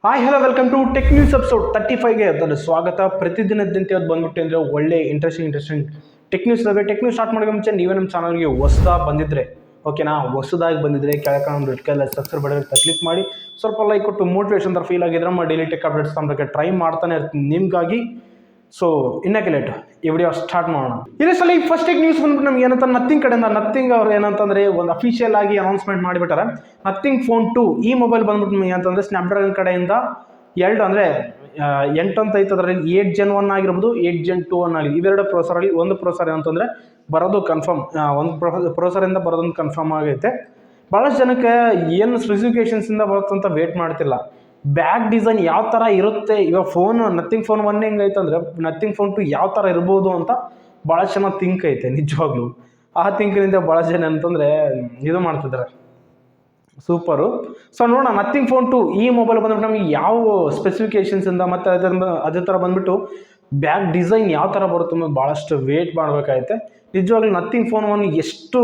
Hi hello welcome to tech news episode 35ಗೆ ಅದರ ಸ್ವಾಗತ. ಪ್ರತಿದಿನದಂತೆ ಅದು ಬಂದ್ಬಿಟ್ಟು ಅಂದರೆ ಒಳ್ಳೆ ಇಂಟ್ರೆಸ್ಟಿಂಗ್ ಟೆಕ್ ನ್ಯೂಸ್ ಇದಾವೆ. ಟೆಕ್ ನ್ಯೂಸ್ ಸ್ಟಾರ್ಟ್ ಮಾಡೋಕೆ ಮುಂಚೆ ನೀವೇ ನಮ್ಮ ಚಾನಲ್ಗೆ ಹೊಸದಾಗಿ ಬಂದಿದ್ರೆ ಓಕೆನಾ, ಹೊಸದಾಗಿ ಬಂದಿದ್ರೆ ಕೆಳಗೆ ಒಂದು red colour subscribe button click ಮಾಡಿ ಸ್ವಲ್ಪ ಲೈಕ್ ಕೊಟ್ಟು ಮೋಟಿವೇಶನ್ ಥರ ಫೀಲ್ ಆಗಿದ್ರೆ ನಮ್ಮ ಡೈಲಿ ಟೆಕ್ ಅಪ್ಡೇಟ್ಸ್ ತಗೊಳಕ್ಕೆ ಟ್ರೈ ಮಾಡ್ತಾನೆ ಇರ್ತೀನಿ ನಿಮಗಾಗಿ. ಸೊ ಇನ್ನಕ್ಕೆ ಲೇಟ್ ಈ ವಿಡಿಯೋ ಸ್ಟಾರ್ಟ್ ಮಾಡೋಣ. ಇದೇ ಸಲ ಈ ಫಸ್ಟ್ ಟೆಕ್ ನ್ಯೂಸ್ ಬಂದ್ಬಿಟ್ಟು ನಮ್ಗೆ ಏನಂತ ನಥಿಂಗ್ ಕಡೆಯಿಂದ ನಥಿಂಗ್ ಅವ್ರು ಏನಂತಂದ್ರೆ ಒಂದು ಅಫಿಷಿಯಲ್ ಆಗಿ ಅನೌನ್ಸ್ಮೆಂಟ್ ಮಾಡಿಬಿಟ್ಟಾರೆ. ನಥಿಂಗ್ ಫೋನ್ 2 ಈ ಮೊಬೈಲ್ ಬಂದ್ಬಿಟ್ಟು ನಮ್ಗೆ ಏನಂತಂದ್ರೆ ಸ್ನ್ಯಾಪ್ಡ್ರ್ಯಾಗನ್ ಕಡೆಯಿಂದ ಎರಡು ಅಂದರೆ 8 ಅಂತ ಐತೆ. ಅದರಲ್ಲಿ 8 Gen 1 ಆಗಿರ್ಬೋದು, 8 Gen 2 ಆಗಿ ಇವೆರಡು ಪ್ರೊಸೆಸರಲ್ಲಿ ಒಂದು ಪ್ರೊಸೆಸರ್ ಏನಂತಂದರೆ ಬರೋದು ಕನ್ಫರ್ಮ್, ಒಂದು ಪ್ರೊಸೆಸರಿಂದ ಬರೋದೊಂದು ಕನ್ಫರ್ಮ್ ಆಗೈತೆ. ಭಾಳಷ್ಟು ಜನಕ್ಕೆ ಏನು ಸ್ಪೆಸಿಫಿಕೇಶನ್ಸಿಂದ ಬರುತ್ತಂತ ವೇಟ್ ಮಾಡ್ತಿಲ್ಲ. ಬ್ಯಾಕ್ ಡಿಸೈನ್ ಯಾವ ಥರ ಇರುತ್ತೆ, ಇವಾಗ ಫೋನ್ ನಥಿಂಗ್ ಫೋನ್ 1 ಹೆಂಗೈತೆ ಅಂದರೆ ನಥಿಂಗ್ ಫೋನ್ 2 ಯಾವ ಥರ ಇರ್ಬೋದು ಅಂತ ಭಾಳಷ್ಟು ಜನ ಥಿಂಕ್ ಐತೆ. ನಿಜವಾಗ್ಲೂ ಆ ಥಿಂಕಿನಿಂದ ಭಾಳಷ್ಟು ಜನ ಅಂತಂದರೆ ಇದು ಮಾಡ್ತಿದ್ದಾರೆ, ಸೂಪರು. ಸೊ ನೋಡೋಣ ನಥಿಂಗ್ ಫೋನ್ 2 ಈ ಮೊಬೈಲ್ ಬಂದ್ಬಿಟ್ಟು ನಮಗೆ ಯಾವ ಸ್ಪೆಸಿಫಿಕೇಶನ್ಸಿಂದ ಮತ್ತು ಅದೇ ಥರ ಬಂದ್ಬಿಟ್ಟು ಬ್ಯಾಕ್ ಡಿಸೈನ್ ಯಾವ ಥರ ಬರುತ್ತೆ ಅನ್ನೋದು ಭಾಳಷ್ಟು ವೇಟ್ ಮಾಡಬೇಕಾಗೈತೆ. ನಿಜವಾಗ್ಲೂ ನಥಿಂಗ್ ಫೋನ್ 1 ಎಷ್ಟು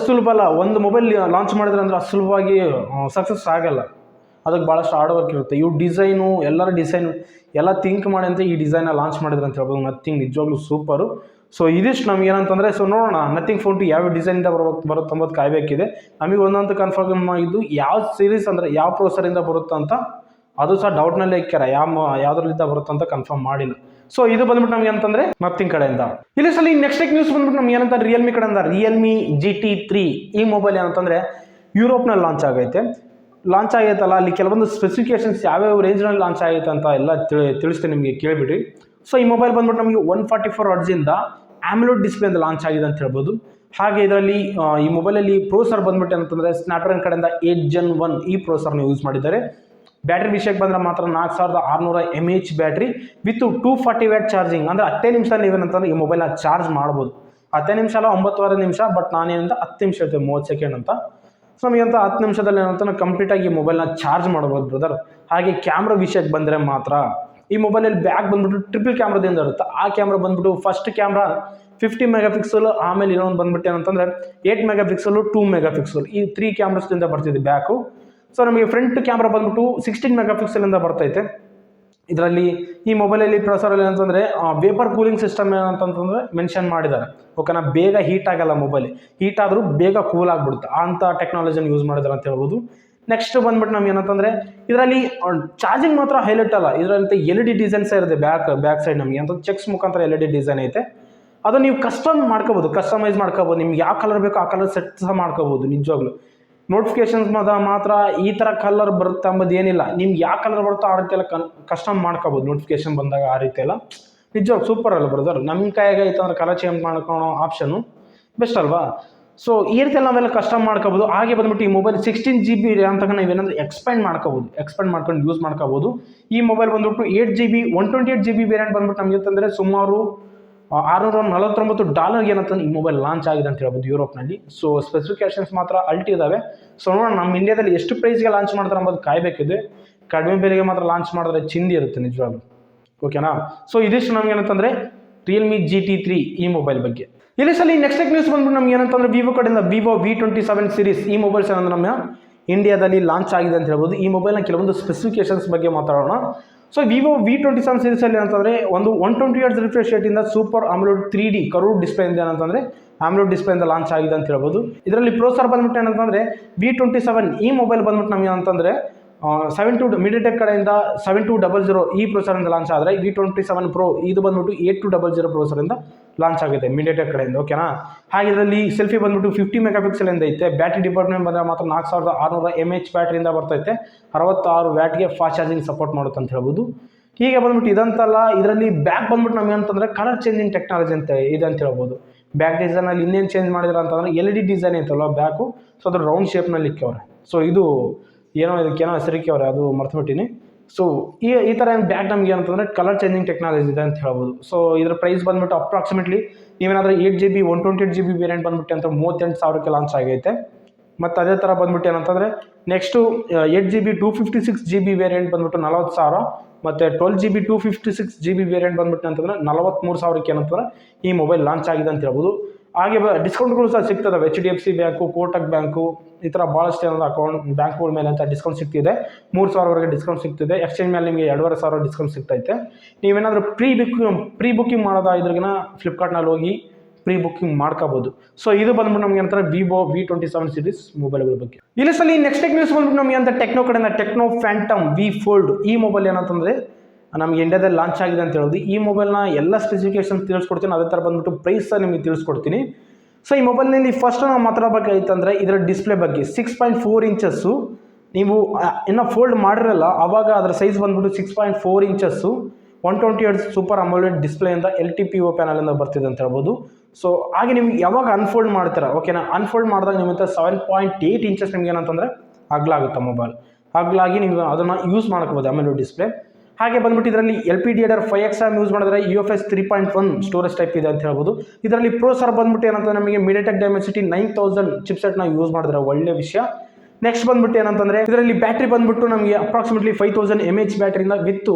ಸುಲಭ ಅಲ್ಲ. ಒಂದು ಮೊಬೈಲ್ ಲಾಂಚ್ ಮಾಡಿದ್ರೆ ಅಂದರೆ ಅಷ್ಟು ಸುಲಭವಾಗಿ ಸಕ್ಸಸ್ ಆಗಲ್ಲ. ಅದಕ್ಕೆ ಭಾಳಷ್ಟು ಹಾರ್ಡ್ ವರ್ಕ್ ಇರುತ್ತೆ. ಇವು ಡಿಸೈನು ಎಲ್ಲರ ಡಿಸೈನು ಎಲ್ಲ ಥಿಂಕ್ ಮಾಡಿ ಅಂತ ಈ ಡಿಸೈನ ಲಾಂಚ್ ಮಾಡಿದ್ರೆ ಅಂತ ಹೇಳ್ಬೋದು. ನಥಿಂಗ್ ನಿಜವಾಗ್ಲೂ ಸೂಪರು. ಸೊ ಇದಿಷ್ಟು ನಮ್ಗೆ ಏನಂತಂದರೆ, ಸೊ ನೋಡೋಣ ನಥಿಂಗ್ ಫೋನ್ 2 ಯಾವ ಡಿಸೈನಿಂದ ಬರುತ್ತೆ ಅಂಬೋದು ಕಾಯಬೇಕಿದೆ. ನಮಗೆ ಒಂದಂತೂ ಕನ್ಫರ್ಮ್ ಆಗಿದ್ದು ಯಾವ ಸೀರೀಸ್ ಅಂದರೆ ಯಾವ ಪ್ರೊಸೆಸರಿಂದ ಬರುತ್ತೆ ಅಂತ ಅದು ಸಹ ಡೌಟ್ನಲ್ಲೇ ಇಕ್ಕ್ಯಾರ. ಯಾವುದ್ರಲ್ಲಿಂದ ಬರುತ್ತೆ ಅಂತ ಕನ್ಫರ್ಮ್ ಮಾಡಿಲ್ಲ. ಸೊ ಇದು ಬಂದ್ಬಿಟ್ಟು ನಮ್ಗೆ ಅಂತಂದರೆ ನಥಿಂಗ್ ಕಡೆಯಿಂದ. ಇಲ್ಲಿ ಸಲ ನೆಕ್ಸ್ಟ್ ನ್ಯೂಸ್ ಬಂದ್ಬಿಟ್ಟು ನಮ್ಗೆ ಏನಂತ ರಿಯಲ್ಮಿ ಕಡೆಯಿಂದ ರಿಯಲ್ಮಿ GT3 ಈ ಮೊಬೈಲ್ ಏನಂತಂದರೆ ಯುರೋಪ್ನಲ್ಲಿ ಲಾಂಚ್ ಆಗೈತೆ. ಲಾಂಚ್ ಆಗೈತಲ್ಲ, ಅಲ್ಲಿ ಕೆಲವೊಂದು ಸ್ಪೆಸಿಫಿಕೇಶನ್ಸ್ ಯಾವ್ಯಾವ ರೇಂಜ್ನಲ್ಲಿ ಲಾಂಚ್ ಆಗೈತೆ ಅಂತ ಎಲ್ಲ ತಿಳಿಸ್ತೀನಿ ನಿಮಗೆ, ಕೇಳಿಬಿಡಿ. ಸೊ ಈ ಮೊಬೈಲ್ ಬಂದ್ಬಿಟ್ಟು ನಮಗೆ 144 ಹರ್ಟ್ಜಿಂದ AMOLED ಡಿಸ್ಪ್ಲೇಯಿಂದ ಲಾಂಚ್ ಆಗಿದೆ ಅಂತ ಹೇಳ್ಬೋದು. ಹಾಗೆ ಇದರಲ್ಲಿ ಈ ಮೊಬೈಲಲ್ಲಿ ಪ್ರೊಸೆಸರ್ ಬಂದ್ಬಿಟ್ಟು ಅಂತಂದರೆ ಸ್ನ್ಯಾಪ್ಡ್ರ್ಯಾಗನ್ ಕಡೆಯಿಂದ 8 Gen 1 ಈ ಪ್ರೊಸೆಸರ್ನ ಯೂಸ್ ಮಾಡಿದ್ದಾರೆ. ಬ್ಯಾಟ್ರಿ ವಿಷಯಕ್ಕೆ ಬಂದರೆ ಮಾತ್ರ 4600 mAh battery with 240 watt charging. ಅಂದರೆ 10 ನಿಮಿಷ ನೀವೇನಂತಂದ್ರೆ ಈ ಮೊಬೈಲ್ನ ಚಾರ್ಜ್ ಮಾಡ್ಬೋದು. 10 ನಿಮಿಷ ಅಲ್ಲ, 9.25 ನಿಮಿಷ, ಬಟ್ ನಾನೇನಂತ 10 ನಿಮಿಷ ಇರ್ತೇವೆ, 30 ಸೆಕೆಂಡ್ ಅಂತ. ಸೊ ನಮಗಂತ 10 ನಿಮಿಷದಲ್ಲಿ ಏನಂತ ಕಂಪ್ಲೀಟಾಗಿ ಈ ಮೊಬೈಲ್ನ ಚಾರ್ಜ್ ಮಾಡ್ಬೋದು ಬ್ರದರ್. ಹಾಗೆ ಕ್ಯಾಮ್ರಾ ವಿಷಯಕ್ಕೆ ಬಂದರೆ ಮಾತ್ರ ಈ ಮೊಬೈಲಲ್ಲಿ ಬ್ಯಾಕ್ ಬಂದ್ಬಿಟ್ಟು ಟ್ರಿಪಲ್ ಕ್ಯಾಮ್ರಾದಿಂದ ಇರುತ್ತೆ. ಆ ಕ್ಯಾಮ್ರಾ ಬಂದ್ಬಿಟ್ಟು ಫಸ್ಟ್ ಕ್ಯಾಮ್ರಾ 50 ಮೆಗಾಪಿಕ್ಸಲ್, ಆಮೇಲೆ ಇನ್ನೊಂದು ಬಂದ್ಬಿಟ್ಟು ಏನಂತಂದರೆ 8 ಮೆಗಾಪಿಕ್ಸಲು, 2 ಮೆಗಾಪಿಕ್ಸಲ್, ಈ 3 ಕ್ಯಾಮ್ರಾಸ್ದಿಂದ ಬರ್ತಿದೆ ಬ್ಯಾಕು. ಸೊ ನಮಗೆ ಫ್ರಂಟ್ ಕ್ಯಾಮ್ರಾ ಬಂದ್ಬಿಟ್ಟು 16 ಮೆಗಾಪಿಕ್ಸಲಿಂದ ಬರ್ತೈತೆ. ಇದರಲ್ಲಿ ಈ ಮೊಬೈಲಲ್ಲಿ ಪ್ರೊಸೆಸರಲ್ಲಿ ಏನಂತಂದರೆ ವೇಪರ್ ಕೂಲಿಂಗ್ ಸಿಸ್ಟಮ್ ಏನಂತಂದರೆ ಮೆನ್ಷನ್ ಮಾಡಿದ್ದಾರೆ. ಓಕೆನಾ, ಬೇಗ ಹೀಟ್ ಆಗಲ್ಲ ಮೊಬೈಲ್, ಹೀಟ್ ಆದರೂ ಬೇಗ ಕೂಲ್ ಆಗಿಬಿಡುತ್ತೆ, ಅಂಥ ಟೆಕ್ನಾಲಜಿನ ಯೂಸ್ ಮಾಡಿದ್ದಾರೆ ಅಂತ ಹೇಳ್ಬೋದು. ನೆಕ್ಸ್ಟ್ ಬಂದ್ಬಿಟ್ಟು ನಮ್ಗೆ ಏನಂತಂದರೆ ಇದರಲ್ಲಿ ಚಾರ್ಜಿಂಗ್ ಮಾತ್ರ ಹೈಲೈಟ್ ಅಲ್ಲ, ಇದರಲ್ಲಿ LED ಡಿಸೈನ್ಸ್ ಇರುತ್ತೆ ಬ್ಯಾಕ್ ಸೈಡ್. ನಮಗೆ ಅಂತ ಚೆಕ್ಸ್ ಮುಖಾಂತರ LED ಡಿಸೈನ್ ಐತೆ. ಅದು ನೀವು ಕಸ್ಟಮೈಸ್ ಮಾಡ್ಕೋಬೋದು. ನಿಮ್ಗೆ ಯಾವ ಕಲರ್ ಬೇಕೋ ಆ ಕಲರ್ ಸೆಟ್ ಸಹ ಮಾಡ್ಕೋಬೋದು. ನಿಜವಾಗ್ಲೂ ನೋಟಿಫಿಕೇಶನ್ಸ್ ಮಾತ್ರ ಈ ಥರ ಕಲರ್ ಬರುತ್ತೆ ಅಂಬೋದು ಏನಿಲ್ಲ. ನಿಮ್ಗೆ ಯಾವ ಕಲರ್ ಬರುತ್ತೋ ಆ ರೀತಿ ಎಲ್ಲ ಕಸ್ಟಮ್ ಮಾಡ್ಕೋಬೋದು. ನೋಟಿಫಿಕೇಶನ್ ಬಂದಾಗ ಆ ರೀತಿ ಎಲ್ಲ ನಿಜವಾಗ್ಲೂ ಸೂಪರ್ ಅಲ್ಲ ಬ್ರದರ್. ನಮ್ಮ ಕೈಯಾಗ ಐತೆ ಅಂದ್ರೆ ಕಲರ್ ಚೇಂಜ್ ಮಾಡ್ಕೊಳ್ಳೋ ಆಪ್ಷನ್ನು ಬೆಸ್ಟ್ ಅಲ್ವಾ. ಸೊ ಈ ರೀತಿ ನಾವೆಲ್ಲ ಕಸ್ಟಮ್ ಮಾಡ್ಕೋಬೋದು. ಹಾಗೆ ಬಂದ್ಬಿಟ್ಟು ಈ ಮೊಬೈಲ್ 16 GB ರ್ಯಾಮ್ ತಗೊಂಡು ನೀವೇನಂದ್ರೆ ಎಕ್ಸ್ಪೆಂಡ್ ಮಾಡ್ಕೊಂಡು ಯೂಸ್ ಮಾಡ್ಕೋಬೋದು. ಈ ಮೊಬೈಲ್ ಬಂದ್ಬಿಟ್ಟು 8 GB 128 GB ವೇರಿಯಂಟ್ ಬಂದ್ಬಿಟ್ಟು ನಮಗೆ ಅಂತಂದರೆ ಸುಮಾರು $649 ಏನಂತಂದ್ರೆ ಈ ಮೊಬೈಲ್ ಲಾಂಚ್ ಆಗಿದೆ ಅಂತ ಹೇಳ್ಬೋದು ಯುರೋಪ್ನಲ್ಲಿ. ಸೊ ಸ್ಪೆಸಿಫಿಕೇಶನ್ಸ್ ಮಾತ್ರ ಅಲ್ಟಿ ಇದಾವೆ. ಸೊ ನೋಡೋಣ ನಮ್ಮ ಇಂಡಿಯಾದಲ್ಲಿ ಎಷ್ಟು ಪ್ರೈಸ್ಗೆ ಲಾಂಚ್ ಮಾಡ್ತಾರೆ ಅಂಬೋದು ಕಾಯಬೇಕಿದೆ. ಕಡಿಮೆ ಬೆಲೆಗೆ ಮಾತ್ರ ಲಾಂಚ್ ಮಾಡಿದ್ರೆ ಚಿಂದಿ ಇರುತ್ತೆ ನಿಜವಾಗ್ಲೂ. ಓಕೆನಾ, ಸೊ ಇದಿಷ್ಟು ನಮ್ಗೆ ಏನಂತಂದರೆ ರಿಯಲ್ಮಿ GT3 ಈ ಮೊಬೈಲ್ ಬಗ್ಗೆ. ಇಲ್ಲಿ ಸಲ ನೆಕ್ಸ್ಟ್ ನ್ಯೂಸ್ ಬಂದ್ಬಿಟ್ಟು ನಮ್ಗೆ ಏನಂತಂದ್ರೆ ವಿವೋ ಕಡೆಯಿಂದ ವಿವೋ V27 ಸೀರೀಸ್ ಈ ಮೊಬೈಲ್ಸ್ ಏನಂದ್ರೆ ನಮ್ಮ ಇಂಡಿಯಾದಲ್ಲಿ ಲಾಂಚ್ ಆಗಿದೆ ಅಂತ ಹೇಳ್ಬೋದು. ಈ ಮೊಬೈಲ್ನ ಕೆಲವೊಂದು ಸ್ಪೆಸಿಫಿಕೇಶನ್ಸ್ ಬಗ್ಗೆ ಮಾತಾಡೋಣ. ಸೊ ವಿವೋ V27 ಸೀರೀಸಲ್ಲಿ ಏನಂತಂದರೆ ಒಂದು 120 Hz ರಿಫ್ರೆಶ್ ರೇಟಿಂದ ಸೂಪರ್ AMOLED 3D ಕರ್ವ್ಡ್ ಡಿಸ್ಪ್ಲೇಯಿಂದ ಏನಂತಂದರೆ AMOLED ಡಿಸ್ಪ್ಲೇಯಿಂದ ಲಾಂಚ್ ಆಗಿದೆ ಅಂತ ಹೇಳ್ಬೋದು. ಇದರಲ್ಲಿ ಪ್ರೊಸೆಸರ್ ಬಂದ್ಬಿಟ್ಟು ಏನಂತಂದರೆ V27 ಈ ಮೊಬೈಲ್ ಬಂದ್ಬಿಟ್ಟು ನಮಗೆ ಏನಂತಂದರೆ ಮೀಡಿಯಾಟೆಕ್ ಕಡೆಯಿಂದ 7200 ಈ ಪ್ರೊಸೆಸರಿಂದ ಲಾಂಚ್ ಆದರೆ V27 Pro ಇದು ಬಂದ್ಬಿಟ್ಟು 8200 ಪ್ರೊಸೆಸರಿಂದ ಲಾಂಚ್ ಆಗಿದೆ ಮೀಡಿಯಾಟೆಕ್ ಕಡೆಯಿಂದ. ಓಕೆನಾ, ಹಾಗೆ ಇದರಲ್ಲಿ ಸೆಲ್ಫಿ ಬಂದ್ಬಿಟ್ಟು 50 ಮೆಗಾಪಿಕ್ಸಲಿಂದ ಐತೆ. ಬ್ಯಾಟ್ರಿ ಡಿಪಾರ್ಟ್ಮೆಂಟ್ ಬಂದರೆ ಮಾತ್ರ 4600 mAh ಬ್ಯಾಟ್ರಿಯಿಂದ ಬರ್ತೈತೆ. 66 ವ್ಯಾಟ್ಗೆ ಫಾಸ್ಟ್ ಚಾರ್ಜಿಂಗ್ ಸಪೋರ್ಟ್ ಮಾಡುತ್ತೆ ಅಂತ ಹೇಳ್ಬೋದು. ಹೀಗೆ ಬಂದ್ಬಿಟ್ಟು ಇದಂತಲ್ಲ, ಇದರಲ್ಲಿ ಬ್ಯಾಕ್ ಬಂದ್ಬಿಟ್ಟು ನಮಗೆ ಅಂತಂದರೆ ಕಲರ್ ಚೇಂಜಿಂಗ್ ಟೆಕ್ನಾಲಜಿ ಅಂತ ಇದೆ ಅಂತ ಹೇಳ್ಬೋದು. ಬ್ಯಾಕ್ ಡಿಸೈನಲ್ಲಿ ಇನ್ನೇನು ಚೇಂಜ್ ಮಾಡಿದ್ರೆ ಅಂತಂದರೆ LED ಡಿಸೈನ್ ಐತಲ್ಲ ಬ್ಯಾಕು, ಸೊ ಅದ್ರ ರೌಂಡ್ ಶೇಪ್ನಲ್ಲಿ ಇಕ್ಕವ್ರೆ. ಸೊ ಇದು ಇದಕ್ಕೇನೋ ಹೆಸರಿಕ್ಕವ್ರೆ, ಅದು ಮರ್ತುಬಿಟ್ಟಿನಿ. ಸೊ ಈ ಥರ ಬ್ಯಾಗ್ ನಮಗೆ ಏನಂತಂದರೆ ಕಲರ್ ಚೇಂಜಿಂಗ್ ಟೆಕ್ನಾಲಜಿ ಇದೆ ಅಂತ ಹೇಳ್ಬೋದು. ಸೊ ಇದರ ಪ್ರೈಸ್ ಬಂದ್ಬಿಟ್ಟು ಅಪ್ರಾಕ್ಸಿಮೇಟ್ಲಿ ನೀವೇನಾದರೂ 8 GB 128 GB ವೇರಿಯಂಟ್ ಬಂದ್ಬಿಟ್ಟು ಅಂತ 38,000ಕ್ಕೆ ಲಾಂಚ್ ಆಗೈತೆ. ಮತ್ತು ಅದೇ ಥರ ಬಂದ್ಬಿಟ್ಟು ಏನಂತಂದರೆ ನೆಕ್ಸ್ಟು 8 GB 256 GB ವೇರಿಯಂಟ್ ಬಂದ್ಬಿಟ್ಟು 40,000, ಮತ್ತು 12 GB 256 GB ವೇರಿಯಂಟ್ ಬಂದ್ಬಿಟ್ಟು ಅಂತಂದರೆ 43,000ಕ್ಕೆ ಏನಂತಂದರೆ ಈ ಮೊಬೈಲ್ ಲಾಂಚ್ ಆಗಿದೆ ಅಂತ ಹೇಳ್ಬೋದು. ಹಾಗೆ ಡಿಸ್ಕೌಂಟ್ಗಳು ಸಹ ಸಿಗ್ತದೆ. HDFC ಬ್ಯಾಂಕು, ಕೋಟಕ್ ಬ್ಯಾಂಕು, ಈ ಥರ ಭಾಳಷ್ಟು ಏನಾದ್ರು ಅಕೌಂಟ್ ಬ್ಯಾಂಕ್ಗಳ ಮೇಲೆ ಅಂತ ಡಿಸ್ಕೌಂಟ್ ಸಿಗ್ತಿದೆ. 3,000ವರೆಗೆ ಡಿಸ್ಕೌಂಟ್ ಸಿಗ್ತಿದೆ. ಎಕ್ಸ್ಚೇಂಜ್ ಮೇಲೆ ನಿಮಗೆ 2,500 ಡಿಸ್ಕೌಂಟ್ ಸಿಗ್ತೈತೆ. ನೀವೇನಾದರೂ ಪ್ರೀ ಬುಕ್ಕಿಂಗ್ ಮಾಡೋದಾದ್ರಿಗಿನ ಫ್ಲಿಪ್ಕಾರ್ಟ್ನಲ್ಲಿ ಹೋಗಿ ಪ್ರೀ ಬುಕ್ಕಿಂಗ್ ಮಾಡ್ಕೋಬೋದು. ಸೊ ಇದು ಬಂದ್ಬಿಟ್ಟು ನಮಗೆ ಅಂತಾರೆ ವಿವೋ V27 ಸೀರೀಸ್ ಮೊಬೈಲ್ಗಳ ಬಗ್ಗೆ. ಇಲ್ಲಿ ಸಲ ನೆಕ್ಸ್ಟ್ ನ್ಯೂಸ್ ಬಂದ್ಬಿಟ್ಟು ನಮಗೆ ಅಂತ ಟೆಕ್ನೋ ಕಡೆಯಿಂದ ಟೆಕ್ನೋ ಫ್ಯಾಂಟಮ್ V Fold ಈ ಮೊಬೈಲ್ ಏನಂತಂದರೆ ನಮಗೆ ಇಂಡಿಯಾದಲ್ಲಿ ಲಾಂಚ್ ಆಗಿದೆ ಅಂತ ಹೇಳೋದು. ಈ ಮೊಬೈಲ್ನ ಎಲ್ಲ ಸ್ಪೆಸಿಫಿಕೇಶನ್ ತಿಳಿಸ್ಕೊಡ್ತೀನಿ, ಅದೇ ಥರ ಬಂದ್ಬಿಟ್ಟು ಪ್ರೈಸ್ ನಿಮಗೆ ತಿಳಿಸ್ಕೊಡ್ತೀನಿ. ಸೊ ಈ ಮೊಬೈಲ್ನಲ್ಲಿ ಫಸ್ಟ್ ನಾವು ಮಾತಾಡಬೇಕಾಗಿತ್ತಂದರೆ ಇದರ ಡಿಸ್ಪ್ಲೇ ಬಗ್ಗೆ. 6.4 ಇಂಚಸ್ಸು, ನೀವು ಇನ್ನೂ ಫೋಲ್ಡ್ ಮಾಡಿರಲ್ಲ ಆವಾಗ ಅದರ ಸೈಜ್ ಬಂದ್ಬಿಟ್ಟು 6.4 ಇಂಚಸ್ಸು, 120 Hz ಸೂಪರ್ ಅಮೋಲೆಡ್ ಡಿಸ್ಪ್ಲೇಯಿಂದ LTPO ಪ್ಯಾನಲಿಂದ ಬರ್ತಿದೆ ಅಂತ ಹೇಳ್ಬೋದು. ಸೊ ಹಾಗೆ ನೀವು ಯಾವಾಗ ಅನ್ಫೋಲ್ಡ್ ಮಾಡ್ತೀರಾ, ಓಕೆನಾ, ಅನ್ಫೋಲ್ಡ್ ಮಾಡಿದಾಗ ನಿಮಗೆ 7.8 ಇಂಚಸ್ ನಿಮ್ಗೆ ಏನಂತಂದರೆ ಅಗಲಾಗುತ್ತೆ ಮೊಬೈಲ್. ಅಗಲಾಗಿ ನೀವು ಅದನ್ನು ಯೂಸ್ ಮಾಡ್ಕೋಬೋದು ಅಮೋಲೆಡ್ ಡಿಸ್ಪ್ಲೇ. ಹಾಗೆ ಬಂದ್ಬಿಟ್ಟು ಇದರಲ್ಲಿ LPDDR5X ಯೂಸ್ ಮಾಡಿದ್ರೆ UFS 3.1 ಸ್ಟೋರೇಜ್ ಟೈಪ್ ಇದೆ ಅಂತ ಹೇಳ್ಬೋದು. ಇದರಲ್ಲಿ ಪ್ರೋಸೆಸರ್ ಬಂದ್ಬಿಟ್ಟು ಏನಂತ ನಮಗೆ MediaTek Dimensity 9000 ಚಿಪ್ಸೆಟ್ನ ಯೂಸ್ ಮಾಡಿದ್ರೆ ಒಳ್ಳೆ ವಿಷಯ. ನೆಕ್ಸ್ಟ್ ಬಂದ್ಬಿಟ್ಟು ಏನಂತಂದರೆ ಇದರಲ್ಲಿ ಬ್ಯಾಟ್ರಿ ಬಂದ್ಬಿಟ್ಟು ನಮಗೆ ಅಪ್ರಾಕ್ಸಿಮೇಟ್ಲಿ 5000 mAh ಬ್ಯಾಟ್ರಿಯಿಂದ ವಿತ್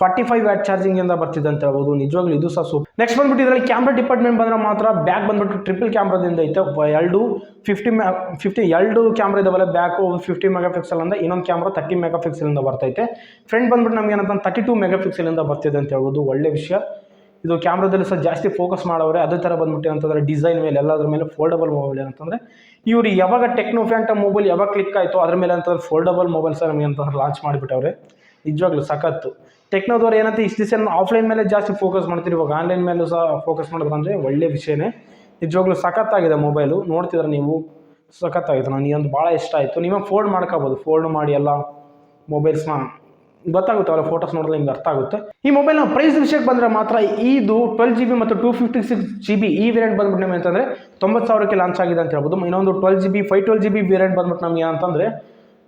45 ವ್ಯಾಟ್ ಚಾರ್ಜಿಂಗ್ ಇಂದ ಬರ್ತಿದೆ ಅಂತ ಹೇಳ್ಬೋದು. ನಿಜವಾಗ್ಲೂ ಇದು ಸಹ ಸೂಪರ್. ನೆಕ್ಸ್ಟ್ ಬಂದ್ಬಿಟ್ಟು ಇದರಲ್ಲಿ ಕ್ಯಾಮ್ರಾ ಡಿಪಾರ್ಟ್ಮೆಂಟ್ ಬಂದ್ರೆ ಮಾತ್ರ ಬ್ಯಾಕ್ ಬಂದ್ಬಿಟ್ಟು ಟ್ರಿಪಲ್ ಕ್ಯಾಮ್ರಾದಿಂದ ಐತೆ. ಎರಡು ಕ್ಯಾಮ್ರಾ ಇದಾವಲ್ಲ, ಬ್ಯಾಕು 50 ಮೆಗಾಪಿಕ್ಸೆಲ್ ಇಂದ, ಇನ್ನೊಂದು ಕ್ಯಾಮ್ರಾ 30 ಮೆಗಾಪಿಕ್ಸೆಲ್ ಇಂದ ಬರ್ತೈತೆ. ಫ್ರಂಟ್ ಬಂದ್ಬಿಟ್ಟು ನಮ್ಗೆ ಏನಂತ 32 ಮೆಗಾಪಿಕ್ಸೆಲ್ ಇಂದ ಬರ್ತಿದೆ ಅಂತ ಹೇಳ್ಬೋದು. ಒಳ್ಳೆ ವಿಷಯ. ಇದು ಕ್ಯಾಮ್ರಾದಲ್ಲಿ ಸಹ ಜಾಸ್ತಿ ಫೋಕಸ್ ಮಾಡೋರೆ. ಅದೇ ಥರ ಬಂದ್ಬಿಟ್ಟು ಏನಂತಂದರೆ ಡಿಸೈನ್ ಮೇಲೆ ಎಲ್ಲದ್ರ ಮೇಲೆ ಫೋಲ್ಡಬಲ್ ಮೊಬೈಲ್ ಏನಂತಂದರೆ ಇವರು ಯಾವಾಗ ಟೆಕ್ನೋ ಫ್ಯಾಂಟಮ್ ಮೊಬೈಲ್ ಯಾವಾಗ ಕ್ಲಿಕ್ ಆಯಿತು ಅದ್ರ ಮೇಲೆ ಅಂತಂದ್ರೆ ಫೋಲ್ಡಬಲ್ ಮೊಬೈಲ್ಸ್ ನಮಗೆ ಅಂತಂದ್ರೆ ಲಾಂಚ್ ಮಾಡಿಬಿಟ್ಟವ್ರೆ. ನಿಜವಾಗ್ಲೂ ಸಖತ್ತು. ಟೆಕ್ನೋದವ್ರು ಏನಂತ ಇಷ್ಟು ದಿವಸ ಆಫ್ಲೈನ್ ಮೇಲೆ ಜಾಸ್ತಿ ಫೋಕಸ್ ಮಾಡ್ತೀರಿ, ಇವಾಗ ಆನ್ಲೈನ್ ಮೇಲೂ ಸಹ ಫೋಕಸ್ ಮಾಡೋದು ಅಂದರೆ ಒಳ್ಳೆ ವಿಷಯನೇ. ನಿಜವಾಗ್ಲೂ ಸಖತ್ತಾಗಿದೆ ಮೊಬೈಲು. ನೋಡ್ತಿದ್ರೆ ನೀವು ಸಖತ್ತಾಗಿದೆ. ನನಗಂತೂ ಭಾಳ ಇಷ್ಟ ಆಯಿತು. ನೀವೇ ಫೋಲ್ಡ್ ಮಾಡ್ಕೋಬೋದು. ಫೋಲ್ಡ್ ಮಾಡಿ ಎಲ್ಲ ಮೊಬೈಲ್ಸ್ನ ಗೊತ್ತಾಗುತ್ತೆ, ಅವರ ಫೋಟೋಸ್ ನೋಡಿದ್ರೆ ನಿಮ್ಗೆ ಅರ್ಥ ಆಗುತ್ತೆ. ಈ ಮೊಬೈಲ್ನ ಪ್ರೈಸ್ ವಿಷಯಕ್ಕೆ ಬಂದರೆ ಮಾತ್ರ ಇದು 12GB ಮತ್ತು 256GB ಈ ವೇರಿಯಂಟ್ ಬಂದ್ಬಿಟ್ಟು ನಮಗೆ ಅಂತಂದರೆ 90,000ಕ್ಕೆ ಲಾಂಚ್ ಆಗಿದೆ ಅಂತ ಹೇಳ್ಬೋದು. ಇನ್ನೊಂದು 12GB 512GB ವೇರಿಯಂಟ್ ಬಂದ್ಬಿಟ್ಟು ನಮಗೆ ಏನಂತಂದರೆ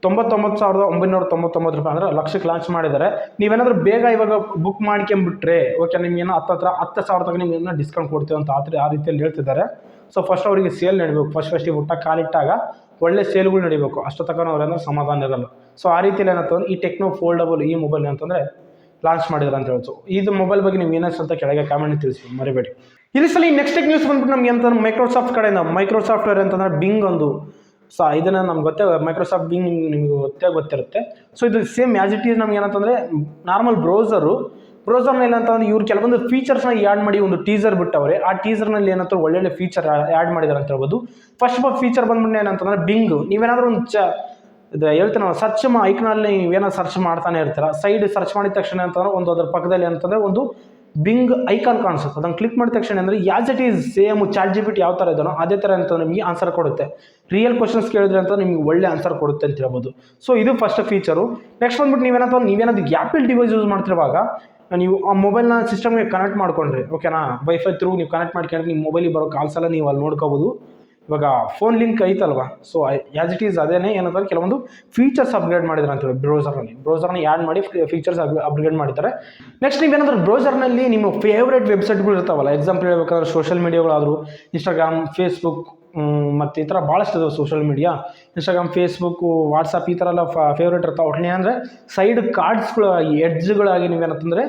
99,999 ರೂಪಾಯಿ, ಅಂದರೆ ಲಕ್ಷಕ್ಕೆ ಲಾಂಚ್ ಮಾಡಿದ್ದಾರೆ. ನೀವೇನಾದರೂ ಬೇಗ ಇವಾಗ ಬುಕ್ ಮಾಡ್ಕೊಂಬಿಟ್ರೆ ಓಕೆ, ನಿಮ್ಗೇನೋ 10,000 ತನಕ ನಿಮ್ಗೆ ಡಿಸ್ಕೌಂಟ್ ಕೊಡ್ತೀವಿ ಅಂತ ಆ ರೀತಿಯಲ್ಲಿ ಹೇಳ್ತಿದ್ದಾರೆ. ಸೊ ಫಸ್ಟ್ ಅವರಿಗೆ ಸೇಲ್ ನಡಿಬೇಕು. ಫಸ್ಟಿಗೆ ಊಟ ಕಾಲಿಟ್ಟಾಗ ಒಳ್ಳೆ ಸೇಲ್ಗಳು ನಡಿಬೇಕು. ಅಷ್ಟು ತನಕ ಅವ್ರೇನೋ ಸಮಾಧಾನ ಇರಲ್ಲ. ಸೊ ಆ ರೀತಿಯಲ್ಲಿ ಏನಂತಂದ್ರೆ ಈ ಟೆಕ್ನೋ ಫೋಲ್ಡಬಲ್ ಈ ಮೊಬೈಲ್ ಅಂತಂದರೆ ಲಾಂಚ್ ಮಾಡಿದ್ದಾರೆ ಅಂತ ಹೇಳ್ತು. ಇದು ಮೊಬೈಲ್ ಬಗ್ಗೆ ನೀವು ಏನಾಯ್ತು ಅಂತ ಕೆಳಗೆ ಕಾಮೆಂಟ್ ತಿಳಿಸಿ, ಮರಿಬೇಡಿ. ಇಲ್ಲಿ ಸಲ ನೆಕ್ಸ್ಟ್ ನ್ಯೂಸ್ ಬಂದ್ಬಿಟ್ಟು ನಮ್ಗೆ ಅಂತಂದ್ರೆ ಮೈಕ್ರೋಸಾಫ್ಟ್ ಕಡೆಯಿಂದ ಮೈಕ್ರೋಸಾಫ್ಟ್ವೇರ್ ಅಂತಂದರೆ ಬಿಂಗ್ ಒಂದು ಇದನ್ನು ನಮ್ಗೆ ಗೊತ್ತೇ, ಮೈಕ್ರೋಸಾಫ್ಟ್ ಬಿಂಗ್ ನಿಮಗೆ ಗೊತ್ತಿರುತ್ತೆ. ಸೊ ಇದು ಸೇಮ್ ಆ್ಯಸ್ ಇಟ್ ಈಸ್ ನಮ್ಗೆ ಏನಂತಂದರೆ ನಾರ್ಮಲ್ ಬ್ರೌಸರ್ನಲ್ಲಿ ಏನಂತಂದ್ರೆ ಇವ್ರು ಕೆಲವೊಂದು ಫೀಚರ್ಸ್ನ ಆ್ಯಡ್ ಮಾಡಿ ಒಂದು ಟೀಸರ್ ಬಿಟ್ಟವ್ರೆ. ಆ ಟೀಸರ್ನಲ್ಲಿ ಏನಂತ ಒಳ್ಳೊಳ್ಳೆ ಫೀಚರ್ ಆ್ಯಡ್ ಮಾಡಿದ್ದಾರೆ ಅಂತ ಹೇಳ್ಬೋದು. ಫಸ್ಟ್ ಫೀಚರ್ ಬಂದ್ಬಿಟ್ಟು ಏನಂತಂದರೆ ಬಿಂಗ್, ನೀವೇನಾದರೂ ಒಂದು ಇದು ಹೇಳ್ತೀನಿ ನಾವು ಸರ್ಚ್ ಐಕನಲ್ಲಿ ನೀವೇನಾದ್ರು ಸರ್ಚ್ ಮಾಡ್ತಾನೆ ಇರ್ತೀರ, ಸೈಡ್ ಸರ್ಚ್ ಮಾಡಿದ ತಕ್ಷಣ ಅಂತಂದ್ರೆ ಒಂದು ಅದ್ರ ಪಕ್ಕದಲ್ಲಿ ಅಂತಂದರೆ ಒಂದು ಬಿಂಗ್ ಐಕಾನ್ ಕಾಣಿಸುತ್ತೆ. ಅದನ್ನು ಕ್ಲಿಕ್ ಮಾಡಿದ ತಕ್ಷಣ ಅಂದರೆ as it is same ChatGPT ಯಾವ ಥರ ಇದೋ ಅದೇ ಥರ ಅಂತ ನಿಮಗೆ ಆನ್ಸರ್ ಕೊಡುತ್ತೆ. ರಿಯಲ್ ಕ್ವಶನ್ಸ್ ಕೇಳಿದ್ರೆ ಅಂತ ನಿಮಗೆ ಒಳ್ಳೆ ಆನ್ಸರ್ ಕೊಡುತ್ತೆ ಅಂತ ಹೇಳ್ಬೋದು. ಸೊ ಇದು ಫಸ್ಟ್ ಫೀಚರು. ನೆಕ್ಸ್ಟ್ ಬಂದ್ಬಿಟ್ಟು ನೀವೇನಾದ್ರು ಆ್ಯಪಲ್ ಡಿವೈಸ್ ಯೂಸ್ ಮಾಡ್ತಿರುವಾಗ ನೀವು ಆ ಮೊಬೈಲ್ನ ಸಿಸ್ಟಮ್ಗೆ ಕನೆಕ್ಟ್ ಮಾಡ್ಕೊಂಡ್ರಿ, ಓಕೆನಾ, ವೈಫೈ ಥ್ರೂ ನೀವು ಕನೆಕ್ಟ್ ಮಾಡ್ಕೊಂಡ್ರೆ ನಿಮ್ಮ ಮೊಬೈಲಿಗೆ ಬರೋ ಕಾಲ್ಸ್ ಎಲ್ಲ ನೀವು ಅಲ್ಲಿ ನೋಡ್ಕೋಬೋದು. ಇವಾಗ ಫೋನ್ ಲಿಂಕ್ ಐತಲ್ವಾ, ಸೊ ಆ್ಯಸ್ ಇಟ್ ಈಸ್ ಅದೇನೇ ಏನಂದ್ರೆ ಕೆಲವೊಂದು ಫೀಚರ್ಸ್ ಅಪ್ಗ್ರೇಡ್ ಮಾಡಿದ್ದಾರೆ ಅಂತ ಹೇಳಿ ಬ್ರೌಸರ್ನ ಆ್ಯಡ್ ಮಾಡಿ ಫೀಚರ್ಸ್ ಅಪ್ಗ್ರೇಡ್ ಮಾಡಿದ್ದಾರೆ. ನೆಕ್ಸ್ಟ್ ನೀವೇನಾದ್ರೂ ಬ್ರೌಸರ್ನಲ್ಲಿ ನಿಮ್ಮ ಫೇವ್ರೇಟ್ ವೆಬ್ಸೈಟ್ಗಳು ಇರ್ತಾವಲ್ಲ, ಎಕ್ಸಾಂಪಲ್ ಹೇಳ್ಬೇಕಾದ್ರೆ ಸೋಷಲ್ ಮೀಡಿಯಾಗಳಾದರೂ ಇನ್ಸ್ಟಾಗ್ರಾಮ್, ಫೇಸ್ಬುಕ್ ಮತ್ತು ಈ ಥರ ಭಾಳಷ್ಟು ಇದಾವೆ social media. Instagram, Facebook, WhatsApp ಈ ಥರ ಎಲ್ಲ ಫೇವ್ರೇಟ್ ಇರ್ತಾವೆ. ಒಟ್ಟನೇ ಅಂದರೆ ಸೈಡ್ ಕಾರ್ಡ್ಸ್ಗಳಾಗಿ ಎಡ್ಜ್ಗಳಾಗಿ ನೀವೇನಂತಂದರೆ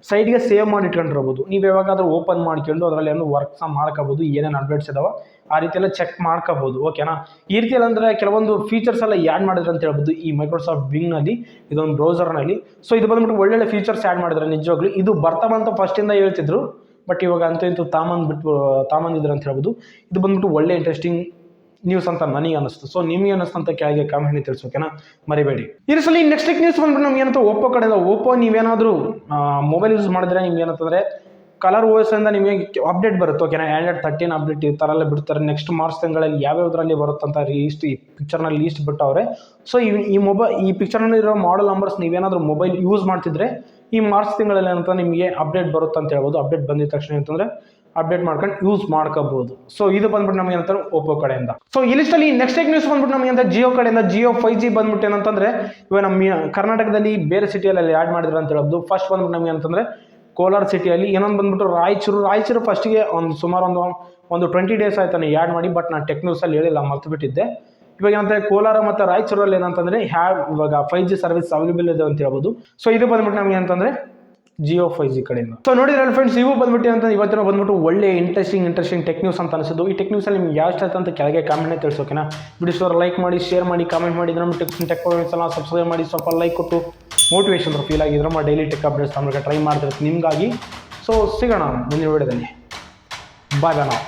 ಸೈಡ್ಗೆ ಸೇವ್ ಮಾಡಿ ಇಟ್ಕೊಂಡಿರ್ಬೋದು. ನೀವು ಯಾವಾಗಾದ್ರೂ ಓಪನ್ ಮಾಡ್ಕೊಂಡು ಅದರಲ್ಲಿ ಏನು ವರ್ಕ್ಸ ಮಾಡ್ಕೋಬೋದು, ಏನೇನು ಅಪ್ಡೇಟ್ಸ್ ಇದಾವೆ ಆ ರೀತಿಯೆಲ್ಲ ಚೆಕ್ ಮಾಡ್ಕೋಬೋದು, ಓಕೆನಾ. ಈ ರೀತಿಯಲ್ಲಿ ಅಂದರೆ ಕೆಲವೊಂದು ಫೀಚರ್ಸ್ ಎಲ್ಲ ಆ್ಯಡ್ ಮಾಡಿದ್ರೆ ಅಂತ ಹೇಳ್ಬೋದು ಈ ಮೈಕ್ರೋಸಾಫ್ಟ್ ಬಿಂಗ್ನಲ್ಲಿ, ಇದೊಂದು ಬ್ರೌಸರ್ನಲ್ಲಿ. ಸೊ ಇದು ಬಂದ್ಬಿಟ್ಟು ಒಳ್ಳೊಳ್ಳೆ ಫೀಚರ್ಸ್ ಆ್ಯಡ್ ಮಾಡಿದ್ರೆ ನಿಜವಾಗ್ಲೂ. ಇದು ಬರ್ತಾವಂತ ಫಸ್ಟಿಂದ ಹೇಳ್ತಿದ್ರು, ಬಟ್ ಇವಾಗ ಅಂತೂ ತಾಮಂದಿದ್ರು ಅಂತ ಹೇಳ್ಬೋದು. ಇದು ಬಂದ್ಬಿಟ್ಟು ಒಳ್ಳೆ ಇಂಟ್ರೆಸ್ಟಿಂಗ್ ನ್ಯೂಸ್ ಅಂತ ನನಗೆ ಅನ್ನಿಸ್ತು. ಸೊ ನಿಮಗೆ ಅನ್ನಿಸ್ತು ಅಂತ ಕೆಳಗೆ ಕಾಮೆಂಟ್ನಿ ತಿಳಿಸಿ, ಓಕೆನಾ, ಮರಿಬೇಡಿ. ಈ ಸಲ ನೆಕ್ಸ್ಟ್ ನ್ಯೂಸ್ ಬಂದ್ಬಿಟ್ಟು ನಮ್ಗೆ ಏನಂತ ಓಪೋ ಕಡೆಯಿಂದ. ಓಪೋ ನೀವೇನಾದರೂ ಮೊಬೈಲ್ ಯೂಸ್ ಮಾಡಿದ್ರೆ ನಿಮ್ಗೆ ಏನಂತಂದರೆ ಕಲರ್ OS ಇಂದ ನಿಮಗೆ ಅಪ್ಡೇಟ್ ಬರುತ್ತೆ, ಓಕೆನಾ. Android 13 ಅಪ್ಡೇಟ್ ಈ ಥರ ಎಲ್ಲ ಬಿಡ್ತಾರೆ. ನೆಕ್ಸ್ಟ್ ಮಾರ್ಚ್ ತಿಂಗಳಲ್ಲಿ ಯಾವ್ಯಾವುದರಲ್ಲಿ ಬರುತ್ತಂತ ಲೀಸ್ಟ್ ಈ ಪಿಕ್ಚರ್ನಲ್ಲಿ ಲೀಸ್ಟ್ ಬಿಟ್ಟವ್ರೆ. ಸೊ ಈ ಪಿಕ್ಚರ್ನಲ್ಲಿರೋ ಮಾಡಲ್ ನಂಬರ್ಸ್ ನೀವೇನಾದರೂ ಮೊಬೈಲ್ ಯೂಸ್ ಮಾಡ್ತಿದ್ರೆ ಈ ಮಾರ್ಚ್ ತಿಂಗಳಲ್ಲಿ ಏನಂತ ನಿಮಗೆ ಅಪ್ಡೇಟ್ ಬರುತ್ತೆ ಅಂತ ಹೇಳ್ಬೋದು. ಅಪ್ಡೇಟ್ ಬಂದಿದ ತಕ್ಷಣ ಅಂತಂದರೆ ಅಪ್ಡೇಟ್ ಮಾಡ್ಕೊಂಡು ಯೂಸ್ ಮಾಡ್ಕೋಬಹುದು. ಸೊ ಇದು ಬಂದ್ಬಿಟ್ಟು ನಮಗೆ ಏನಂತಾರೆ ಓಪೋ ಕಡೆಯಿಂದ. ಸೊ ಈ ಲಿಸ್ಟಲ್ಲಿ ನೆಕ್ಸ್ಟ್ ನ್ಯೂಸ್ ಬಂದ್ಬಿಟ್ಟು ನಮಗೆ ಅಂತ ಜಿಯೋ ಕಡೆಯಿಂದ. ಜಿಯೋ 5G ಬಂದ್ಬಿಟ್ಟು ಏನಂತಂದರೆ ಇವಾಗ ನಮ್ಮ ಕರ್ನಾಟಕದಲ್ಲಿ ಬೇರೆ ಸಿಟಿಯಲ್ಲಿ ಆ್ಯಡ್ ಮಾಡಿದ್ರು ಅಂತ ಹೇಳೋದು. ಫಸ್ಟ್ ಬಂದ್ಬಿಟ್ಟು ನಮಗೆ ಅಂತಂದರೆ ಕೋಲಾರ ಸಿಟಿಯಲ್ಲಿ, ಇನ್ನೊಂದು ಬಂದ್ಬಿಟ್ಟು ರಾಯಚೂರು ಫಸ್ಟಿಗೆ ಸುಮಾರು ಒಂದು 20 ಡೇಸ್ ಆಯ್ತು ನಾನು ಆ್ಯಡ್ ಮಾಡಿ, ಬಟ್ ನಾನು ಟೆಕ್ ನ್ಯೂಸಲ್ಲಿ ಹೇಳಿಲ್ಲ, ಮರ್ತು ಬಿಟ್ಟಿದ್ದೆ. ಇವಾಗ ಏನಂದರೆ ಕೋಲಾರ ಮತ್ತು ರಾಯಚೂರಲ್ಲಿ ಏನಂತಂದರೆ ಇವಾಗ 5G ಸರ್ವಿಸ್ ಅವೈಲೇಬಲ್ ಇದೆ ಅಂತ ಹೇಳ್ಬೋದು. ಸೊ ಇದು ಬಂದ್ಬಿಟ್ಟು ನಮಗೆ ಅಂತಂದರೆ ಜಿಯೋ 5G ಕಡೆಯಿಂದ. ಸೊ ನೋಡಿದ್ರಲ್ಲ ಫ್ರೆಂಡ್ಸ್, ಇವು ಬಂದ್ಬಿಟ್ಟು ಅಂತ ಇವತ್ತಿನ ಬಂದ್ಬಿಟ್ಟು ಒಳ್ಳೆ ಇಂಟ್ರೆಸ್ಟಿಂಗ್ ಟೆಕ್ ನ್ಯೂಸ್ ಅಂತ ಅನಿಸಿದ್ದು. ಈ ಟೆಕ್ ನ್ಯೂಸಲ್ಲಿ ನಿಮ್ಗೆ ಯಾವ ಇಷ್ಟ ಆಯ್ತು ಅಂತ ಕೆಳಗೆ ಕಾಮೆಂಟ್ನೇ ತಿಳಿಸೋಕೆನಾ. ವಿಡಿಯೋಸ್ ಲೈಕ್ ಮಾಡಿ, ಶೇರ್ ಮಾಡಿ, ಕಾಮೆಂಟ್ ಮಾಡಿ. ನಮ್ಮ ಟೆಕ್ ಎಲ್ಲ ಸಬ್ಸ್ಕ್ರೈಬ್ ಮಾಡಿ, ಸ್ವಲ್ಪ ಲೈಕ್ ಕೊಟ್ಟು ಮೋಟಿವೇಶನ್ ಫೀಲ್ ಆಗಿದ್ರೆ ನಮ್ಮ ಡೈಲಿ ಟೆಕ್ ಅಪ್ಡೇಟ್ಸ್ ನಮಗೆ ಟ್ರೈ ಮಾಡ್ತಿರ್ತೀವಿ ನಿಮಗಾಗಿ. ಸೊ ಸಿಗೋಣ ಮುಂದಿನ ವಿಡಿಯೋದಲ್ಲಿ. ಬಾಯ್ ಬಾಯ್ ನಾವು.